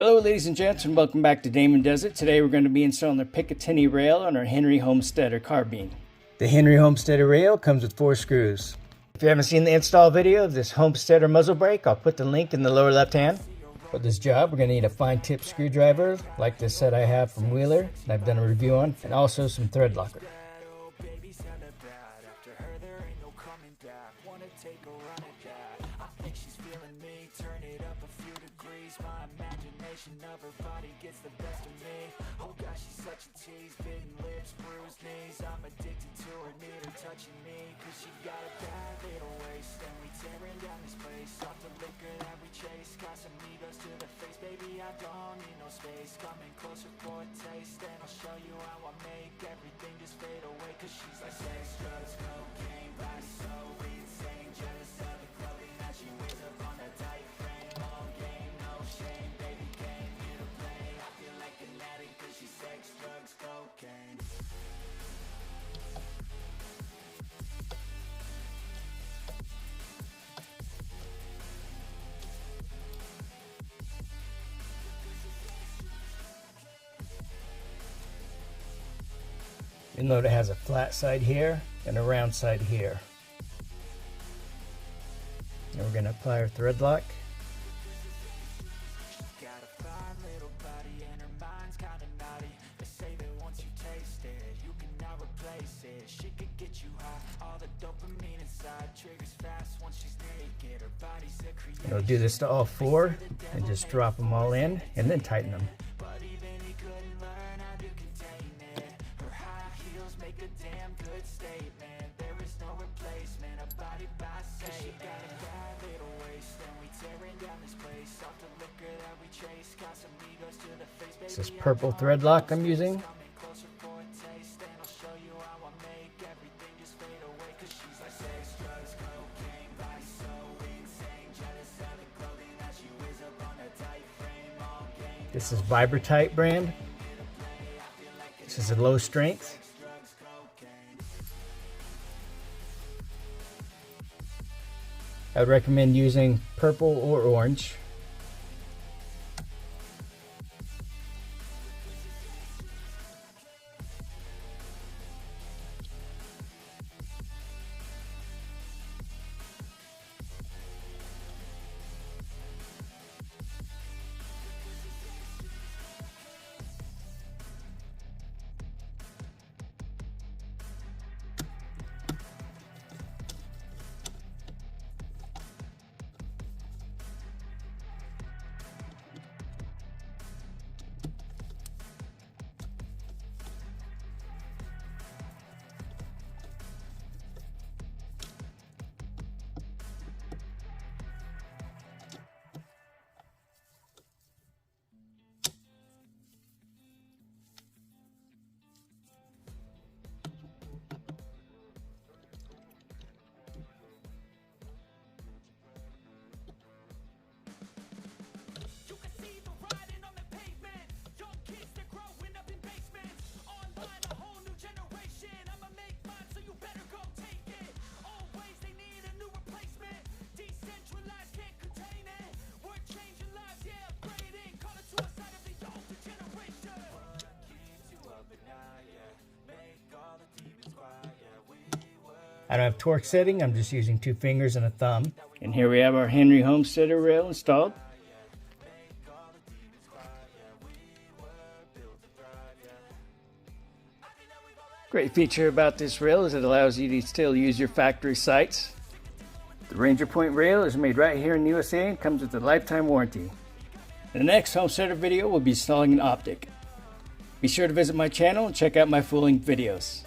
Hello ladies and gents, and welcome back to Damon Does It. Today we're going to be installing the Picatinny rail on our Henry Homesteader carbine. The Henry Homesteader rail comes with 4 screws. If you haven't seen the install video of this Homesteader muzzle brake, I'll put the link in the lower left hand. For this job we're going to need a fine tip screwdriver like this set I have from Wheeler that I've done a review on, and also some thread locker. Of her body gets the best of me. Oh gosh, she's such a tease. Bitten lips, bruised knees. I'm addicted to her, need her touching me. Cause she got a bad little waist, and we tearing down this place. Off the liquor that we chase. Casamigos to the face, baby, I don't need no space. Coming closer for a taste, and I'll show you how I make everything just fade away. Cause she's like sex, drugs, cocaine, body so insane. Jealous of the clothing that she wears up on a tight frame. All game, no shame, baby, came here to play. I feel like an addict cause she's sex, drugs, cocaine. You'll note it has a flat side here and a round side here. And we're going to apply our thread lock. Got a fine little body and her mind's kinda naughty. They say that once you taste it, you cannot replace it. She could get you high, all the dopamine inside triggers fast once she's naked. Her body's a creation. We'll do this to all 4 and just drop them all in and then tighten them. But even he couldn't learn how to contain it. Her high heels make a damn good statement. There is no replacement, a body by Satan. She got a bad little waist, and we tearing down this place. Off the liquor that we chase. Casamigos to the face, baby. This is purple thread lock I'm using. Coming closer for a taste, and I'll show you how I make everything just fade away. Cause she's like sex, drugs, cocaine, body so insane. Jealous of the clothing that she wears up on a tight frame. All game. This is Vibrotite brand. This is a low strength. I would recommend using purple or orange. I don't have torque setting, I'm just using 2 fingers and a thumb. And here we have our Henry Homesteader rail installed. Great feature about this rail is it allows you to still use your factory sights. The Ranger Point rail is made right here in the USA and comes with a lifetime warranty. In the next Homesteader video, we'll be installing an optic. Be sure to visit my channel and check out my full-length videos.